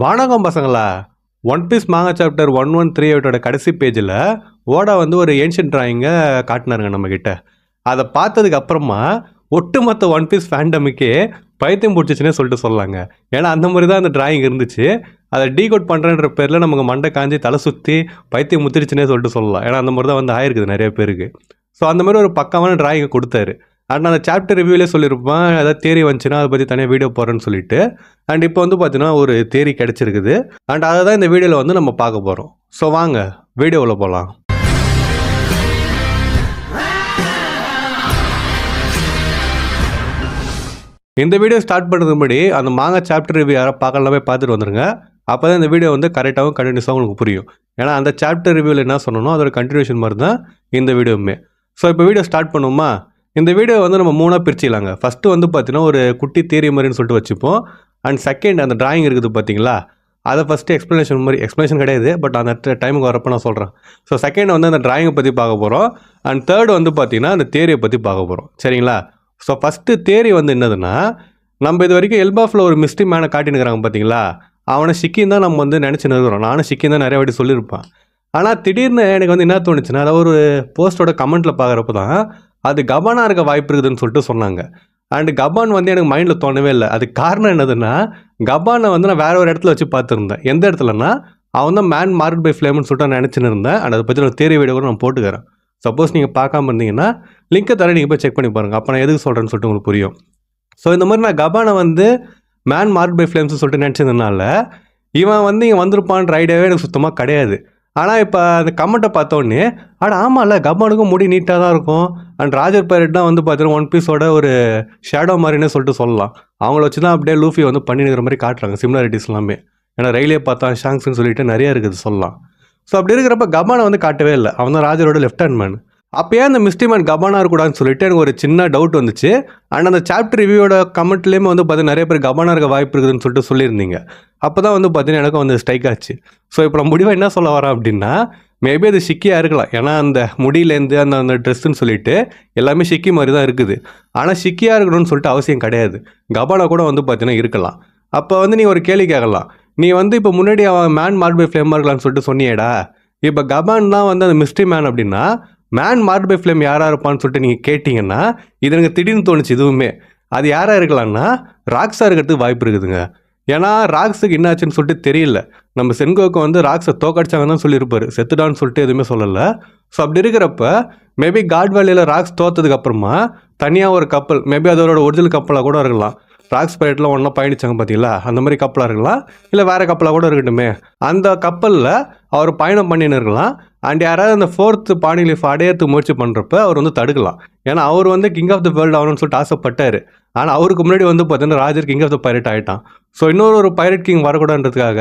வணக்கம் பசங்களா. One piece மாங்கா சாப்டர் 113 கடைசி பேஜில் ஓடா வந்து ஒரு ஏன்ஷியன்ட் டிராயிங்கை காட்டினாருங்க நம்மக்கிட்ட. அதை பார்த்ததுக்கு அப்புறமா ஒட்டுமொத்த ஒன் பீஸ் ஃபேண்டமுக்கே பைத்தியம் பிடிச்சிச்சுன்னே சொல்லிட்டு சொல்லலாங்க. ஏன்னா அந்த மாதிரி தான் அந்த டிராயிங் இருந்துச்சு. அதை டீகோட் பண்ணுறன்ற பேரில் நமக்கு மண்டை காஞ்சி தலை சுற்றி பைத்தியம் முத்திருச்சுன்னே சொல்லிட்டு சொல்லலாம். ஏன்னா அந்த மாதிரி தான் வந்து ஆயிருக்குது நிறைய பேருக்கு. ஸோ அந்த மாதிரி ஒரு பக்கமான டிராயிங்கை கொடுத்தாரு. அண்ட் அந்த சாப்டர் ரிவ்யூலே சொல்லியிருப்பேன், ஏதாவது தேரி வந்துச்சுன்னா அதை பற்றி தனியாக வீடியோ போடுறேன்னு சொல்லிட்டு. அண்ட் இப்போ வந்து பார்த்தீங்கன்னா ஒரு தேரி கிடச்சிருக்குது. அண்ட் அதை தான் இந்த வீடியோவில் வந்து நம்ம பார்க்க போகிறோம். ஸோ வாங்க வீடியோவில் போகலாம். இந்த வீடியோ ஸ்டார்ட் பண்ணுறதுக்கு முன்னாடி அந்த மாங்கா சாப்டர் ரிவ்யூ யாராவது பார்க்கலாமே பார்த்துட்டு வந்துருங்க. அப்போ தான் இந்த வீடியோ வந்து கரெக்டாகவும் கண்டினியூஸாகவும் உங்களுக்கு புரியும். ஏன்னா அந்த சாப்டர் ரிவ்யூவில் என்ன சொன்னோம் அதோட கண்டினியூஷன் மாதிரி தான் இந்த வீடியோவுமே. ஸோ இப்போ வீடியோ ஸ்டார்ட் பண்ணுவோமா? இந்த வீடியோ வந்து நம்ம 3ஆக பிரிச்சிக்கலாங்க. ஃபஸ்ட்டு வந்து பார்த்தீங்கன்னா ஒரு குட்டி தியரி மாதிரின்னு சொல்லிட்டு வச்சுப்போம். அண்ட் செகண்ட் அந்த டிராயிங் இருக்குது பார்த்தீங்களா, அதை ஃபஸ்ட்டு எக்ஸ்ப்ளனேஷன் கிடையாது, பட் அந்த டைமுக்கு வரப்போ நான் சொல்கிறேன். ஸோ செகண்ட் வந்து அந்த டிராயிங்கை பற்றி பார்க்க போகிறோம். அண்ட் தேர்டு வந்து பார்த்தீங்கன்னா அந்த தியரியை பற்றி பார்க்க போகிறோம். சரிங்களா? ஸோ ஃபஸ்ட்டு தியரி வந்து என்னதுன்னா, நம்ம இது வரைக்கும் எல்பாஃபில் ஒரு மிஸ்ட்ரி மேனை காட்டினுக்கிறாங்க பார்த்தீங்களா, அவனை ஷிக்கின்னு தான் நம்ம வந்து நினச்சின்னு இருக்கிறோம். நானும் ஷிக்கின்னு தான் நிறைய வாட்டி சொல்லியிருப்பேன். ஆனால் திடீர்னு எனக்கு வந்து என்ன தோணுச்சுன்னா, அதாவது ஒரு போஸ்ட்டோட கமெண்ட்டில் பார்க்குறப்ப தான் அது கபானாக இருக்க வாய்ப்பு இருக்குதுன்னு சொல்லிட்டு சொன்னாங்க. அண்ட் கபான் வந்து எனக்கு மைண்டில் தோணவே இல்லை. அதுக்கு காரணம் என்னதுன்னா, கபானை வந்து நான் வேறு ஒரு இடத்துல வச்சு பார்த்துருந்தேன். எந்த இடத்துலனா, அவன் தான் மேன் மார்க் பை ஃப்ளேம்னு சொல்லிட்டு நான் நினச்சின்னு இருந்தேன். அண்ட் அதை பற்றி ஒரு தேரி வீடியோ கூட நான் போட்டுக்கிறேன். சப்போஸ் நீங்கள் பார்க்காம இருந்தீங்கன்னா லிங்கை தர நீங்கள் போய் செக் பண்ணி பாருங்கள். அப்போ நான் எதுக்கு சொல்கிறேன்னு சொல்லிட்டு உங்களுக்கு புரியும். ஸோ இந்த மாதிரி நான் கபானை வந்து மேன் மார்க் பை ஃப்ளேம்ஸ்னு சொல்லிட்டு நினச்சதுனால இவன் வந்து இங்கே வந்திருப்பான்ற ஐடியாவே எனக்கு சுத்தமாக கிடையாது. ஆனால் இப்போ அந்த கமெண்ட்டை பார்த்தோன்னே, ஆமாம்ல கபானுக்கும் முடி நீட்டாக தான் இருக்கும். அண்ட் ராஜர் பைரட் தான் வந்து பார்த்தீங்கன்னா ஒன் பீஸோட ஒரு ஷேடோ மாதிரினே சொல்லிட்டு சொல்லலாம். அவங்கள வச்சு தான் அப்படியே லூஃபி வந்து பண்ணிக்கிற மாதிரி காட்டுறாங்க சிமிலாரிட்டிஸ் எல்லாமே. ஏன்னா ரயிலே பார்த்தா ஷாங்ஸ்ன்னு சொல்லிட்டு நிறைய இருக்குது சொல்லலாம். ஸோ அப்படி இருக்கிறப்ப கபானை வந்து காட்டவே இல்லை. அவன் தான் ராஜரோட லெஃப்ட் ஹேண்ட் மேன். அப்போயே அந்த மிஸ்ட்ரி மேன் கபானா இருக்கக்கூடாதுன்னு சொல்லிட்டு எனக்கு ஒரு சின்ன டவுட் வந்துச்சு. அண்ட் அந்த சாப்டர் ரிவ்யூவோட கமெண்ட்லேயுமே வந்து பார்த்தீங்கன்னா நிறைய பேர் கபானா இருக்க வாய்ப்பு இருக்குதுன்னு சொல்லிட்டு சொல்லியிருந்தீங்க. அப்போ தான் வந்து பார்த்தீங்கன்னா எனக்கும் வந்து ஸ்ட்ரைக் ஆச்சு. ஸோ இப்போ நான் முடிவாக என்ன சொல்ல வரேன் அப்படின்னா, மேபி அது ஷிக்கியாக இருக்கலாம். ஏன்னா அந்த முடியிலேருந்து அந்த ட்ரெஸ்ஸுன்னு சொல்லிட்டு எல்லாமே ஷிக்கி மாதிரி தான் இருக்குது. ஆனால் ஷிக்கியாக இருக்கணும்னு சொல்லிட்டு அவசியம் கிடையாது. கபானா கூட வந்து பார்த்தீங்கன்னா இருக்கலாம். அப்போ வந்து நீ ஒரு கேள்வி கேட்கலாம், நீ வந்து இப்போ முன்னாடி அவன் மேன் மார்க் பை ஃப்ளேமாக இருக்கலாம்னு சொல்லிட்டு சொன்னியேடா, இப்போ கபான் தான் வந்து அந்த மிஸ்ட்ரி மேன் அப்படின்னா மேன் மார்க் பை ஃப்ளேம் யாராக இருப்பான்னு சொல்லிட்டு நீங்கள் கேட்டிங்கன்னா, இது எனக்கு திடீர்னு தோணுச்சு இதுவுமே. அது யாராக இருக்கலாம்னா ராக்ஸாக இருக்கிறதுக்கு வாய்ப்பு இருக்குதுங்க. ஏன்னா ராக்ஸுக்கு என்னாச்சுன்னு சொல்லிட்டு தெரியல. நம்ம சென்கோக்கு வந்து ராக்ஸை தோக்கடிச்சாங்கன்னு தான் சொல்லியிருப்பாரு, செத்துடான்னு சொல்லிட்டு எதுவுமே சொல்லலை. ஸோ அப்படி இருக்கிறப்ப மேபி காட் வேலியில் ராக்ஸ் தோற்றதுக்கு அப்புறமா தனியாக ஒரு கப்பல், மேபி அதோட ஒரிஜினல் கப்பலாக கூட இருக்கலாம். ராக்ஸ் பைரட்லாம் ஒன்றா பயணிச்சாங்க பார்த்தீங்களா, அந்த மாதிரி கப்பலாக இருக்கலாம், இல்லை வேறு கப்பலாக கூட இருக்கட்டுமே. அந்த கப்பலில் அவர் பயணம் பண்ணின்னு இருக்கலாம். அண்ட் யாராவது அந்த 4th பானிலீஃப் அடையறதுக்கு முயற்சி பண்ணுறப்ப அவர் வந்து தடுக்கலாம். ஏன்னா அவர் வந்து கிங் ஆஃப் த வேர்ல்டு ஆகணும்னு சொல்லிட்டு ஆசைப்பட்டார். ஆனால் அவருக்கு முன்னாடி வந்து பார்த்தீங்கன்னா ராஜர் கிங் ஆஃப் த பைரட் ஆகிட்டான். ஸோ இன்னொரு பைரட் கிங் வரக்கூடாதுன்றதுக்காக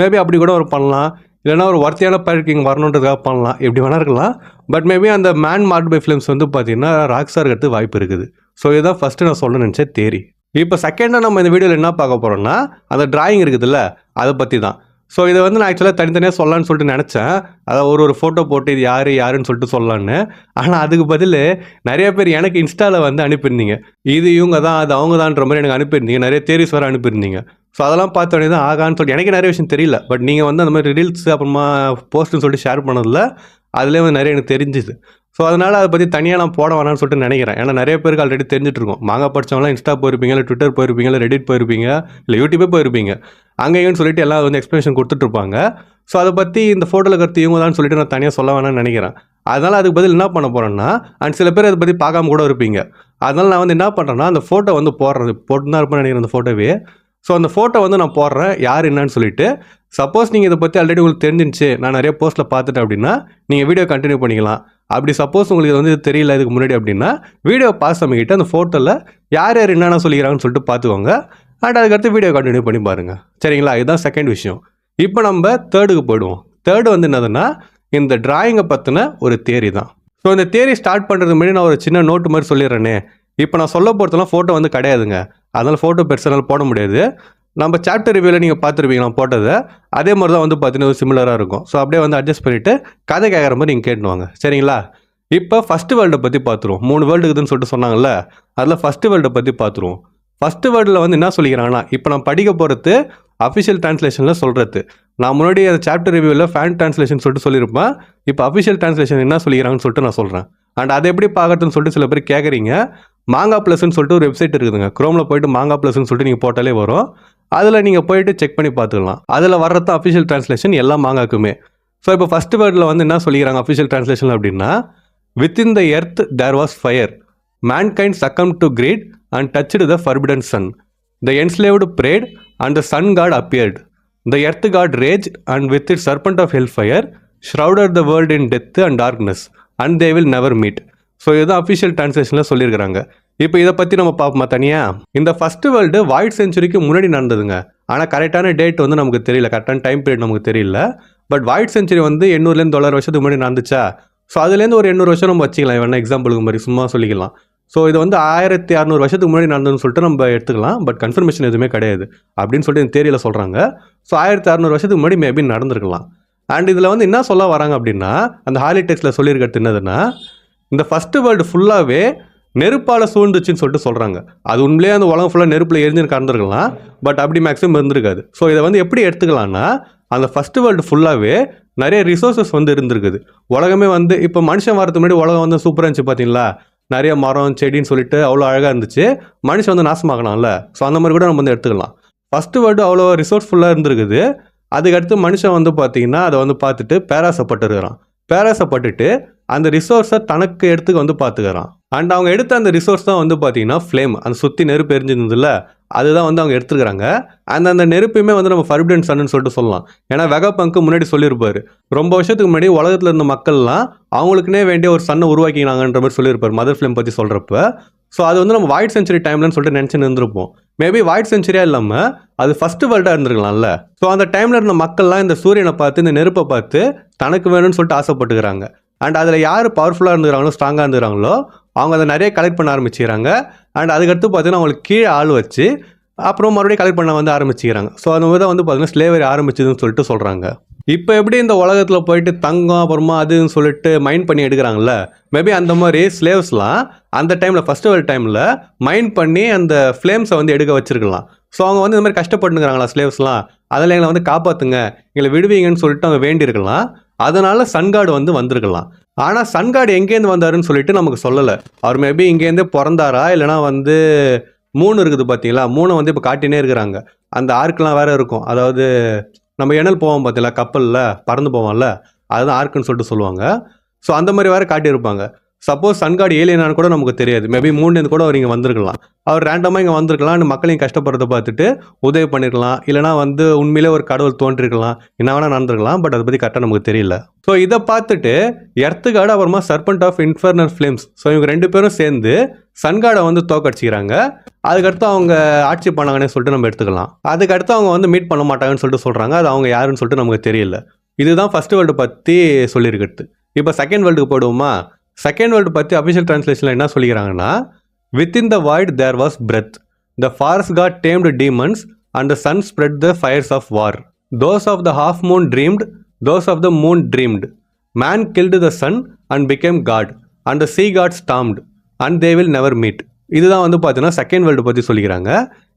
மேபி அப்படி கூட அவர் பண்ணலாம். இல்லைனா ஒரு வர்த்தியான பைரட் கிங் வரணுன்றதுக்காக பண்ணலாம். எப்படி வேணா இருக்கலாம். பட் மேபி அந்த மேன் மார்க் பை ஃபிலிம்ஸ் வந்து பார்த்தீங்கன்னா ராக்ஸாக இருக்கிறதுக்கு வாய்ப்பு இருக்குது. ஸோ இதுதான் ஃபஸ்ட்டு நான் சொல்ல நினச்ச தேரி. இப்போ செகண்டாக நம்ம இந்த வீடியோவில் என்ன பார்க்க போகிறோம்னா, அந்த டிராயிங் இருக்குதுல்ல அதை பற்றி தான். ஸோ இதை வந்து நான் ஆக்சுவலாக தனித்தனியாக சொல்லலான்னு சொல்லிட்டு நினச்சேன். அதை ஒரு ஃபோட்டோ போட்டு இது யாருன்னு சொல்லிட்டு சொல்லலான்னு. ஆனால் அதுக்கு பதில் நிறைய பேர் எனக்கு இன்ஸ்டாவில் வந்து அனுப்பியிருந்தீங்க. இது இவங்க தான், அது அவங்க தான்ற மாதிரி எனக்கு அனுப்பியிருந்தீங்க. நிறைய தேரிஸ் வேறு அனுப்பியிருந்தீங்க. ஸோ அதெல்லாம் பார்த்தோன்னே தான் ஆகான்னு சொல்லிட்டு எனக்கு நிறைய விஷயம் தெரியல. பட் நீங்கள் வந்து அந்த மாதிரி ரீல்ஸ் அப்புறமா போஸ்ட்டுன்னு சொல்லிட்டு ஷேர் பண்ணதில் அதுலேயே வந்து நிறைய எனக்கு தெரிஞ்சுது. ஸோ அதனால் அதை பற்றி தனியாக நான் போட வேணாம்னு சொல்லிட்டு நினைக்கிறேன். ஏன்னா நிறைய பேருக்கு ஆல்ரெடி தெரிஞ்சிட்ருக்கோம். மாங்கா படித்தவங்களாம் இன்ஸ்டா போயிருப்பீங்க, இல்லை ட்விட்டர் போயிருப்பீங்க, இல்லை ரெடிட் போயிருப்பீங்க, இல்லை யூடியூபே போயிருப்பீங்க. அங்கேயும் சொல்லிட்டு எல்லாம் வந்து எக்ஸ்ப்ளனேஷன் கொடுத்துட்ருப்பாங்க. ஸோ அதை பற்றி இந்த ஃபோட்டோவில் கருத்து இவங்க தான் சொல்லிட்டு நான் தனியாக சொல்ல வேணாம்னு நினைக்கிறேன். அதனால் அதுக்கு பதில் என்ன பண்ண போகிறேன்னா, அண்ட் சில பேர் அதை பற்றி பார்க்காம கூட இருப்பீங்க. அதனால் நான் வந்து என்ன பண்ணுறேன்னா, அந்த ஃபோட்டோ வந்து போட்டு தான் இருப்பேன்னு நினைக்கிறேன் அந்த ஃபோட்டோவே. ஸோ அந்த ஃபோட்டோ வந்து நான் போடுறேன் யார் என்னன்னு சொல்லிட்டு. சப்போஸ் நீங்கள் இதை பற்றி ஆல்ரெடி உங்களுக்கு தெரிஞ்சிருந்துச்சு, நான் நிறைய போஸ்ட்டில் பார்த்துட்டேன் அப்படின்னா நீங்கள் வீடியோ கண்டினியூ பண்ணிக்கலாம். அப்படி சப்போஸ் உங்களுக்கு வந்து இது தெரியல இதுக்கு முன்னாடி அப்படின்னா வீடியோ பாஸ் பண்ணிக்கிட்டு அந்த ஃபோட்டோவில் யார் என்னென்ன சொல்லிக்கிறாங்கன்னு சொல்லிட்டு பார்த்துக்கோங்க. அண்ட் அதுக்கடுத்து வீடியோ கண்டினியூ பண்ணி பாருங்கள். சரிங்களா? இதுதான் செகண்ட் விஷயம். இப்போ நம்ம தேர்டுக்கு போயிடுவோம். தேர்டு வந்து என்னதுன்னா, இந்த டிராயிங்கை பற்றின ஒரு தியரி தான். ஸோ இந்த தியரி ஸ்டார்ட் பண்ணுறதுக்கு முன்னாடி நான் ஒரு சின்ன நோட்டு மாதிரி சொல்லிடுறேனே. இப்போ நான் சொல்ல போகிறதுலாம் ஃபோட்டோ வந்து கிடையாதுங்க. அதனால் ஃபோட்டோ பெருசாக போட முடியாது. நம்ம சாப்டர் ரிவ்யூவில் நீங்கள் பார்த்துருப்பீங்க நான் போட்டதை. அதே மாதிரி தான் வந்து பார்த்தீங்கன்னா சிமிலராக இருக்கும். ஸோ அப்படியே வந்து அட்ஜஸ்ட் பண்ணிவிட்டு கதை கேட்குற மாதிரி நீங்கள் கேட்டுவாங்க. சரிங்களா? இப்போ ஃபஸ்ட்டு வேர்ல்டை பற்றி பார்த்துருவோம். 3 வேர்ல்டு இருக்குதுன்னு சொல்லிட்டு சொன்னாங்கல்ல, அதில் ஃபஸ்ட்டு வேர்ல்டை பற்றி பார்த்துருவோம். ஃபர்ஸ்ட் வேர்டில் வந்து என்ன சொல்லிக்கிறாங்கன்னா, இப்போ நான் படிக்க போகிறது அஃபிஷியல் ட்ரான்ஸ்லேஷனில் சொல்கிறது. நான் முன்னாடி அந்த சாப்டர் ரிவ்யூவில் ஃபேன் ட்ரான்ஸ்லேஷன் சொல்லிட்டு சொல்லியிருப்பேன். இப்போ அஃபிஷியல் ட்ரான்ஸ்லேஷன் என்ன சொல்லிக்கிறாங்கன்னு சொல்லிட்டு நான் சொல்கிறேன். அண்ட் அதை எப்படி பார்க்கறதுன்னு சொல்லிட்டு சில பேர் கேட்குறீங்க. மாங்கா ப்ளஸ்ன்னு சொல்லிட்டு ஒரு வெப்சைட் இருக்குதுங்க. குரோமில் போயிட்டு மாங்கா ப்ளஸ்ன்னு சொல்லிட்டு நீங்கள் போட்டாலே வரும். அதில் நீங்கள் போயிட்டு செக் பண்ணி பார்த்துக்கலாம். அதில் வர்றது அஃபிஷியல் ட்ரான்ஸ்லேஷன் எல்லா மாங்காக்குமே. ஸோ இப்போ ஃபஸ்ட் வேர்டில் வந்து என்ன சொல்லிக்கிறாங்க அஃபிஷியல் ட்ரான்ஸ்லேஷன் அப்படின்னா, within the earth there was fire, mankind succumbed to greed and touched the forbidden sun. The enslaved prayed and the sun god appeared. The earth god raged and with its serpent of hellfire shrouded the world in death and darkness and they will never meet. So இதுதான் official ட்ரான்ஸ்லேஷனில் சொல்லியிருக்கிறாங்க. இப்போ இதை பற்றி நம்ம பார்ப்போமா தனியாக? இந்த first world void செஞ்சுரிக்கு முன்னாடி நடந்ததுங்க. ஆனால் கரெக்டான டேட் வந்து நமக்கு தெரியல, கரெக்டான டைம் பீரியட் நமக்கு தெரியல. பட் வாய்ட் செஞ்சுரி வந்து 800-900 வருஷத்துக்கு முன்னாடி நடந்துச்சா? ஸோ அதுலேருந்து ஒரு 800 வருஷம் நம்ம வச்சுக்கலாம். வேணா எக்ஸாம்பிளுக்கு மாதிரி சும்மா சொல்லிக்கலாம். ஸோ இது வந்து 1600 வருஷத்துக்கு முன்னாடி நடந்ததுன்னு சொல்லிட்டு நம்ம எடுத்துக்கலாம். பட் கன்ஃபர்மேஷன் எதுவுமே கிடையாது அப்படின்னு சொல்லிட்டு இந்த தேரியில் சொல்கிறாங்க. ஸோ 1600 வருஷத்துக்கு முன்னாடி மேபி நடந்திருக்கலாம். அண்ட் இதில் வந்து என்ன சொல்ல வராங்க அப்படின்னா, அந்த ஹாலிடெக்ஸில் சொல்லியிருக்கிறது என்னதுன்னா, இந்த ஃபஸ்ட்டு வேர்ல்டு ஃபுல்லாகவே நெருப்பால் சூழ்ந்துச்சுன்னு சொல்லிட்டு சொல்கிறாங்க. அது உண்மையிலேயே அந்த உலகம் ஃபுல்லாக நெருப்பில் எரிஞ்சுன்னு கறந்துருக்கலாம். பட் அப்படி மேக்ஸிமம் இருந்திருக்காது. ஸோ இதை வந்து எப்படி எடுத்துக்கலாம்னா, அந்த ஃபஸ்ட்டு வேர்ல்டு ஃபுல்லாகவே நிறைய ரிசோர்ஸஸ் வந்து இருந்திருக்குது. உலகமே வந்து இப்போ மனுஷன் வரதுக்கு முன்னாடி உலகம் வந்து சூப்பராக இருந்துச்சு பார்த்தீங்களா? நிறைய மரம் செடின்னு சொல்லிட்டு அவ்வளோ அழகாக இருந்துச்சு. மனுஷன் வந்து நாசமாகலாம்ல. ஸோ அந்த மாதிரி கூட நம்ம வந்து எடுத்துக்கலாம். ஃபஸ்ட்டு வேர்ல்டு அவ்வளோ ரிசோர்ஸ்ஃபுல்லாக இருந்திருக்குது. அதுக்கடுத்து மனுஷன் வந்து பார்த்தீங்கன்னா அதை வந்து பார்த்துட்டு பேராசப்பட்டுருக்கிறான். பேராசப்பட்டுட்டு அந்த ரிசோர்ஸை தனக்கு எடுத்துக்க வந்து பார்த்துக்கிறான். அண்ட் அவங்க எடுத்த அந்த ரிசோர்ஸ் தான் வந்து பார்த்தீங்கன்னா ஃப்ளேம், அந்த சுற்றி நெருப்பு எரிஞ்சிருந்ததில்ல, அதுதான் வந்து அவங்க எடுத்துக்கிறாங்க. அந்த நெருப்புமே வந்து நம்ம ஃபர்பிடன் சன்னு சொல்லிட்டு சொல்லலாம். ஏன்னா வெகப்பங்க்கு முன்னாடி சொல்லியிருப்பாரு, ரொம்ப வருஷத்துக்கு முன்னாடி உலகத்தில் இருந்த மக்கள்லாம் அவங்களுக்குனே வேண்டிய ஒரு சன்னை உருவாக்கினாங்கன்ற மாதிரி சொல்லியிருப்பார் மதர் ஃப்ளேம் பற்றி சொல்கிறப்ப. ஸோ அது வந்து நம்ம வாய்ட் செஞ்சுரி டைம்லன்னு சொல்லிட்டு நினச்சின்னு இருந்திருப்போம். மேபி வாய்ட் செஞ்சுரியாக இல்லாமல் அது ஃபஸ்ட்டு வேர்ல்டாக இருந்திருக்கலாம்ல. ஸோ அந்த டைமில் இருந்த மக்கள்லாம் இந்த சூரியனை பார்த்து இந்த நெருப்பை பார்த்து தனக்கு வேணும்னு சொல்லிட்டு ஆசைப்பட்டுக்கிறாங்க. அண்ட் அதில் யார் பவர்ஃபுல்லாக இருந்துக்கிறாங்களோ ஸ்ட்ராங்காக இருந்துக்கிறாங்களோ அவங்க அதை நிறைய கலெக்ட் பண்ண ஆரம்பிச்சுக்கிறாங்க. அண்ட் அதுக்கடுத்து பார்த்தீங்கன்னா அவங்களுக்கு கீழே ஆள் வச்சு அப்புறம் மறுபடியும் கலெக்ட் பண்ண வந்து ஆரம்பிச்சுக்கிறாங்க. ஸோ அந்த மாதிரி தான் வந்து பார்த்தீங்கன்னா ஸ்லேவரி ஆரம்பிச்சதுன்னு சொல்லிட்டு சொல்கிறாங்க. இப்போ எப்படி இந்த உலகத்தில் போயிட்டு தங்கம் அப்புறமா அதுன்னு சொல்லிட்டு மைண்ட் பண்ணி எடுக்கிறாங்கல்ல, மேபி அந்த மாதிரி ஸ்லேவ்ஸ்லாம் அந்த டைமில் ஃபஸ்ட் வேர்ல்ட் டைமில் மைண்ட் பண்ணி அந்த ஃப்ளேம்ஸை வந்து எடுக்க வச்சிருக்கலாம். ஸோ அவங்க வந்து இந்த மாதிரி கஷ்டப்பட்டுக்கிறாங்களா ஸ்லேவ்ஸ்லாம், அதில் எங்களை வந்து காப்பாற்றுங்க, எங்களை விடுவீங்கன்னு சொல்லிட்டு அவங்க வேண்டியிருக்கலாம். அதனால சன்காடு வந்து வந்திருக்கலாம். ஆனால் சன்காடு எங்கேருந்து வந்தாருன்னு சொல்லிட்டு நமக்கு சொல்லலை. அவர் மேபி இங்கேருந்தே பிறந்தாரா, இல்லைனா வந்து மூணு இருக்குது பார்த்தீங்களா, மூணை வந்து இப்போ காட்டினே இருக்கிறாங்க. அந்த ஆர்க்கெலாம் வேறு இருக்கும். அதாவது நம்ம எண்ணல் போவோம் பார்த்தீங்களா, கப்பலில் பறந்து போவோம்ல, அதுதான் ஆர்க்குன்னு சொல்லிட்டு சொல்லுவாங்க. ஸோ அந்த மாதிரி வேறு காட்டியிருப்பாங்க. சப்போஸ் சன்காடு ஏலியனானு கூட நமக்கு தெரியாது. மேபி மூணுலேருந்து கூட அவர் இங்கே வந்திருக்கலாம். அவர் ரேண்டமாக இங்கே வந்திருக்கலாம், மக்களையும் கஷ்டப்படுறதை பார்த்துட்டு உதவி பண்ணியிருக்கலாம். இல்லைனா வந்து உண்மையிலே ஒரு கடவுள் தோன்றிருக்கலாம், என்ன வேணால் நடந்திருக்கலாம். பட் அதை பற்றி கரெக்டாக நமக்கு தெரியல. ஸோ இதை பார்த்துட்டு எர்த்துகாடு அப்புறமா serpent of infernal flames, so இவங்க ரெண்டு பேரும் சேர்ந்து சன்காடை வந்து தோக்கடிச்சிக்கிறாங்க. அதுக்கடுத்து அவங்க ஆட்சி பண்ணாங்கன்னு சொல்லிட்டு நம்ம எடுத்துக்கலாம். அதுக்கடுத்து அவங்க வந்து மீட் பண்ண மாட்டாங்கன்னு சொல்லிட்டு சொல்கிறாங்க. அது அவங்க யாருன்னு சொல்லிட்டு நமக்கு தெரியல. இதுதான் ஃபர்ஸ்ட் வேர்ல்டு பற்றி சொல்லியிருக்கிறது. இப்போ செகண்ட் வேர்ல்டுக்கு போடுவோமா? செகண்ட் வேர்ல்டு பற்றி அஃபிஷியல் ட்ரான்ஸ்லேஷனில் என்ன சொல்லிக்கிறாங்கன்னா, within the void there was breath, the forest god damned demons and the sun spread the fires of war, those of the half moon dreamed, those of the moon dreamed, man killed the sun and became god and the sea god stormed and they will never meet. இதுதான் வந்து பார்த்தீங்கன்னா second world பற்றி சொல்லிக்கிறாங்க.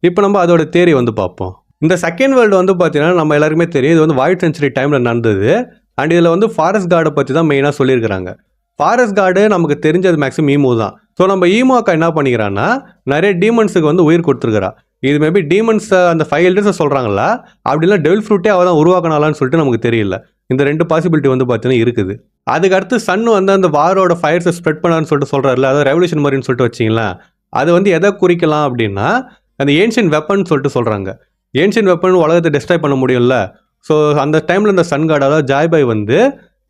இப்போ நம்ம அதோட தேரி வந்து பார்ப்போம். இந்த செகண்ட் வேர்ல்டு வந்து பார்த்தீங்கன்னா நம்ம எல்லாருக்குமே தெரியும், இது வந்து வாய்ட் செஞ்சுரி டைமில் நடந்தது. அண்ட் இதில் வந்து ஃபாரஸ்ட் காடை பற்றி தான் மெயினாக சொல்லியிருக்கிறாங்க. ஃபாரஸ்ட் கார்டு நமக்கு தெரிஞ்சது மேக்ஸிமம் ஈமோ தான். ஸோ நம்ம ஈமோ அக்கா என்ன பண்ணிக்கிறான்னா, நிறைய டீமன்ஸுக்கு வந்து உயிர் கொடுத்துருக்கிறா. இது மேபி டீமன்ஸ் அந்த 5 எல்டர்ஸை சொல்கிறாங்களா, அப்படின்னா டெவில் ஃப்ரூட்டே அவள் தான் உருவாக்கினாலான்னு சொல்லிட்டு நமக்கு தெரியல. இந்த 2 பாசிபிலிட்டி வந்து பார்த்தீங்கன்னா இருக்குது. அதுக்கடுத்து சன் வந்து அந்த வாரோட ஃபயர்ஸை ஸ்ப்ரெட் பண்ணான்னு சொல்லிட்டு சொல்கிறாருல, அதாவது ரெவல்யூஷன் மாதிரின்னு சொல்லிட்டு வச்சிங்களேன். அது வந்து எதை குறிக்கலாம் அப்படின்னா, அந்த ஏன்ஷியன் வெப்பன் சொல்லிட்டு சொல்கிறாங்க. ஏன்ஷியன் வெப்பன் உலகத்தை டெஸ்ட்ராய் பண்ண முடியும்ல. ஸோ அந்த டைமில் இந்த சன் கார்டு அதாவது ஜாய்பாய் வந்து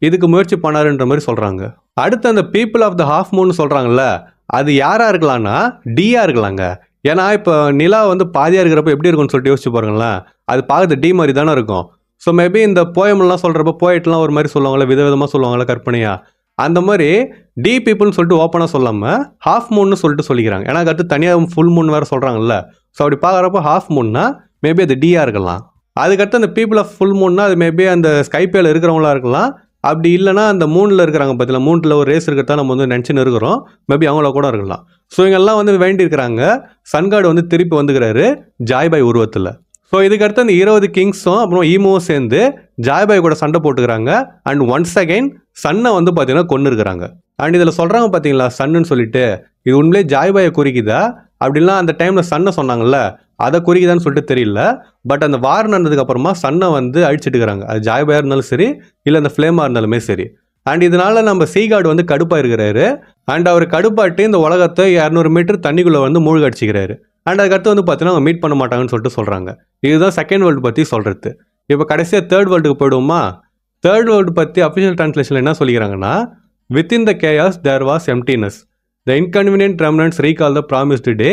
இதுக்கு முயற்சி பண்ணாருன்ற மாதிரி சொல்கிறாங்க. அடுத்து அந்த people of the half moon சொல்கிறாங்கல்ல, அது யாராக இருக்கலாம்னா டியாக இருக்கலாங்க. ஏன்னா இப்போ நிலா வந்து பாதியாக இருக்கிறப்ப எப்படி இருக்கும்னு சொல்லிட்டு யோசிச்சு பாருங்களேன். அது பார்க்குறது டி மாதிரி தானே இருக்கும். ஸோ மேபி இந்த போயம்லாம் சொல்கிறப்ப போயிட்லாம் ஒரு மாதிரி சொல்லுவாங்களே, விதவிதமாக சொல்லுவாங்களே கற்பனையாக, அந்த மாதிரி டி பீப்புள்னு சொல்லிட்டு ஓப்பனாக சொல்லாமல் ஹாஃப் மூன்னு சொல்லிட்டு சொல்லிக்கிறாங்க. ஏன்னா அடுத்து தனியாக ஃபுல் மூன் வேறு சொல்கிறாங்கல்ல. ஸோ அப்படி பார்க்குறப்ப ஹாஃப் மூன்னா மேபி அது டியாக இருக்கலாம். அதுக்கடுத்து அந்த பீப்புள் ஆஃப் ஃபுல் மூன்னா அது மேபி அந்த ஸ்கைப்பேல இருக்கிறவங்களா இருக்கலாம், அப்படி இல்லைனா அந்த மூணில் இருக்கிறாங்க பார்த்தீங்களா, மூணில் ஒரு ரேஸ் இருக்கிறதா நம்ம வந்து நினச்சின்னு இருக்கிறோம். மேபி அவங்கள கூட இருக்கலாம். ஸோ இவங்கெல்லாம் வந்து வேண்டியிருக்கிறாங்க. சன்காட் வந்து திருப்பி வந்துக்கிறாரு ஜாய்பாய் உருவத்தில். ஸோ இதுக்கடுத்து அந்த 20 கிங்ஸும் அப்புறம் ஈமோவும் சேர்ந்து ஜாய்பாய் கூட சண்டை போட்டுக்கிறாங்க. அண்ட் ஒன்ஸ் அகைன் சன்னை வந்து பார்த்தீங்கன்னா கொன்று இருக்கிறாங்க. அண்ட் இதில் சொல்கிறாங்க பார்த்தீங்களா சன்னுன்னு சொல்லிட்டு, இது உண்மையிலே ஜாய்பாயை குறிக்குதா அப்படின்லாம் அந்த டைமில் சன்னை சொன்னாங்கல்ல, அதை குறிக்குதான்னு சொல்லிட்டு தெரியல. பட் அந்த வார் நடந்ததுக்கு அப்புறமா சன்னை வந்து அழிச்சிட்டுக்கிறாங்க. அது ஜாய்பாயாக இருந்தாலும் சரி, இல்லை அந்த ஃப்ளேமாக இருந்தாலுமே சரி. அண்ட் இதனால நம்ம சீகார்டு வந்து கடுப்பாக இருக்கிறாரு. அண்ட் அவர் கடுப்பாட்டு இந்த உலகத்தை 200 மீட்டர் தண்ணிக்குள்ளே வந்து மூழ்க அடிச்சிக்கிறாரு. அண்ட் அதுக்கடுத்து வந்து பார்த்தீங்கன்னா அவங்க மீட் பண்ண மாட்டாங்கன்னு சொல்லிட்டு சொல்கிறாங்க. இதுதான் செகண்ட் வேர்ல்டு பற்றி சொல்கிறது. இப்போ கடைசியாக தேர்ட் வேர்ல்டுக்கு போயிடுவோமா? தேர்ட் வேர்ல்டு பற்றி அஃபிஷியல் ட்ரான்ஸ்லேஷனில் என்ன சொல்லிக்கிறாங்கன்னா, within the chaos there was emptiness. The inconvenient remnants recall the promised day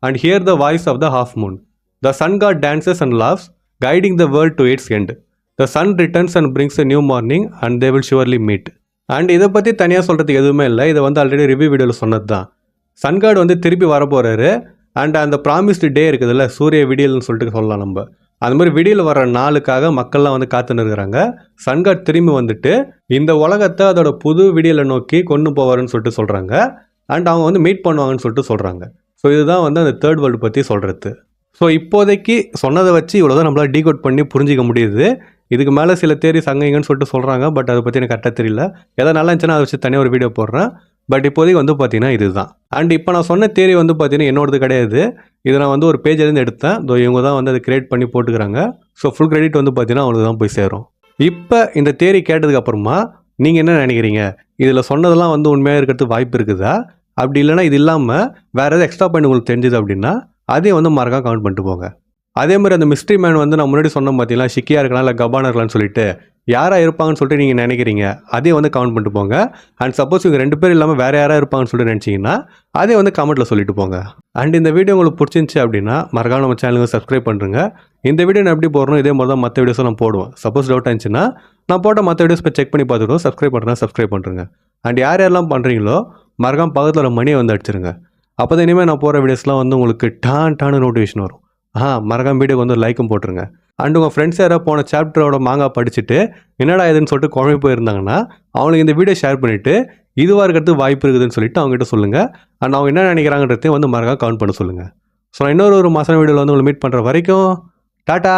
and hear the voice of the half moon. The sun god dances and loves, guiding the world to its end. The sun returns and brings a new morning and they will surely meet. And இதை பற்றி தனியாக சொல்கிறதுக்கு எதுவுமே இல்லை. இதை வந்து already review வீடியோவில் சொன்னது தான். சன்காட் வந்து திருப்பி வரப்போகிறாரு. அண்ட் அந்த ப்ராமிஸ்டு டே இருக்குதுல்ல, சூரிய விடியல்னு சொல்லிட்டு சொல்லலாம் நம்ம. அந்த மாதிரி விடியல் வர நாளுக்காக மக்கள்லாம் வந்து காத்துன்னு இருக்கிறாங்க. சன்காட் திரும்பி வந்துட்டு இந்த உலகத்தை அதோட புது விடியலை நோக்கி கொண்டு போவாருன்னு சொல்லிட்டு சொல்கிறாங்க. அண்ட் அவங்க வந்து மீட் பண்ணுவாங்கன்னு சொல்லிட்டு சொல்கிறாங்க. ஸோ இதுதான் வந்து அந்த தேர்ட் வேர்ல்டு பற்றி சொல்கிறது. ஸோ இப்போதைக்கு சொன்னதை வச்சு இவ்வளோதான் நம்மளால் டீகோட் பண்ணி புரிஞ்சிக்க முடியுது. இதுக்கு மேலே சில தேரி சங்கைங்கன்னு சொல்லிட்டு சொல்கிறாங்க. பட் அதை பற்றி எனக்கு கரெக்டாக தெரியல. எதாவது நல்லா இருந்துச்சுன்னா அதை வச்சு தனியாக ஒரு வீடியோ போடுறேன். பட் இப்போதைக்கு வந்து பார்த்தீங்கன்னா இதுதான். அண்ட் இப்போ நான் சொன்ன தேரி வந்து பார்த்தீங்கன்னா என்னோடது கிடையாது. இதை நான் வந்து ஒரு பேஜ்லேருந்து எடுத்தேன். இவங்க தான் வந்து அதை கிரியேட் பண்ணி போட்டுக்கிறாங்க. ஸோ ஃபுல் கிரெடிட் வந்து பார்த்தீங்கன்னா அவங்களுக்கு தான் போய் சேரும். இப்போ இந்த தேரி கேட்டதுக்கப்புறமா நீங்கள் என்ன நினைக்கிறீங்க? இதில் சொன்னதெல்லாம் வந்து உண்மையாக இருக்கிறதுக்கு வாய்ப்பு இருக்குதா? அப்படி இல்லைனா இது இல்லாமல் வேறு எதாவது எக்ஸ்ட்ரா பாயிண்ட் உங்களுக்கு தெரிஞ்சுது அப்படின்னா அதையும் வந்து மறக்காம கமெண்ட் பண்ணிட்டு போங்க. அதே மாதிரி அந்த மிஸ்ட்ரி மேன் வந்து நான் முன்னாடி சொன்ன பார்த்தீங்களா, ஷிக்கியாக இருக்கலாம் இல்லை கபானா இருக்கலாம்னு சொல்லிட்டு யாராக இருப்பாங்கன்னு சொல்லிட்டு நீங்கள் நினைக்கிறீங்க அதையும் வந்து கமெண்ட் பண்ணிட்டு போங்க. அண்ட் சப்போஸ் இவங்க 2 பேர் இல்லாமல் வேறு யாராக இருப்பாங்கன்னு சொல்லிட்டு நினச்சிங்கன்னா அதே வந்து கமெண்ட்டில் சொல்லிட்டு போங்க. அண்ட் இந்த வீடியோ உங்களுக்கு பிடிச்சிருந்துச்சி அப்படின்னா மறக்காம நம்ம சேனலுக்கு சப்ஸ்கிரைப் பண்ணுறேங்க. இந்த வீடியோ நான் எப்படி போடுறோம் இதே மாதிரி தான் மற்ற வீடியோஸும் நான் போடுவேன். சப்போஸ் டவுட் இருந்துச்சுன்னா நான் போட்ட மற்ற வீடியோஸ் போய் செக் பண்ணி பார்த்துட்டு சப்ஸ்கிரைப் பண்ணுறேன், சப்ஸ்கிரைப் பண்ணுறேங்க. அண்ட் யார் யாரெல்லாம் பண்ணுறீங்களோ மறக்காம பக்கத்தில் ஒரு மணியை வந்து அடிச்சிருங்க. அப்போ தான் இனிமேல் நான் போகிற வீடியோஸ்லாம் வந்து உங்களுக்கு டான்னு நோட்டிஃபிகேஷன் வரும். மறக்காம வீடியோக்கு வந்து லைக்கும் போட்டுருங்க. அண்ட் உங்கள் ஃப்ரெண்ட்ஸ் யாராவது போன சாப்டரோட மாங்காய் படிச்சுட்டு என்னடா இதுன்னு சொல்லிட்டு குழம்பு போயிருந்தாங்கன்னா அவங்களுக்கு இந்த வீடியோ ஷேர் பண்ணிவிட்டு இதுவாக இருக்கிறதுக்கு வாய்ப்பு இருக்குதுன்னு சொல்லிட்டு அவங்ககிட்ட சொல்லுங்கள். அண்ட் அவங்க என்ன நினைக்கிறாங்கன்றதையும் வந்து மறக்காம கமெண்ட் பண்ண சொல்லுங்கள். ஸோ நான் இன்னொரு மாதம் வீடியோவில் வந்து உங்களை மீட் பண்ணுற வரைக்கும் டாட்டா.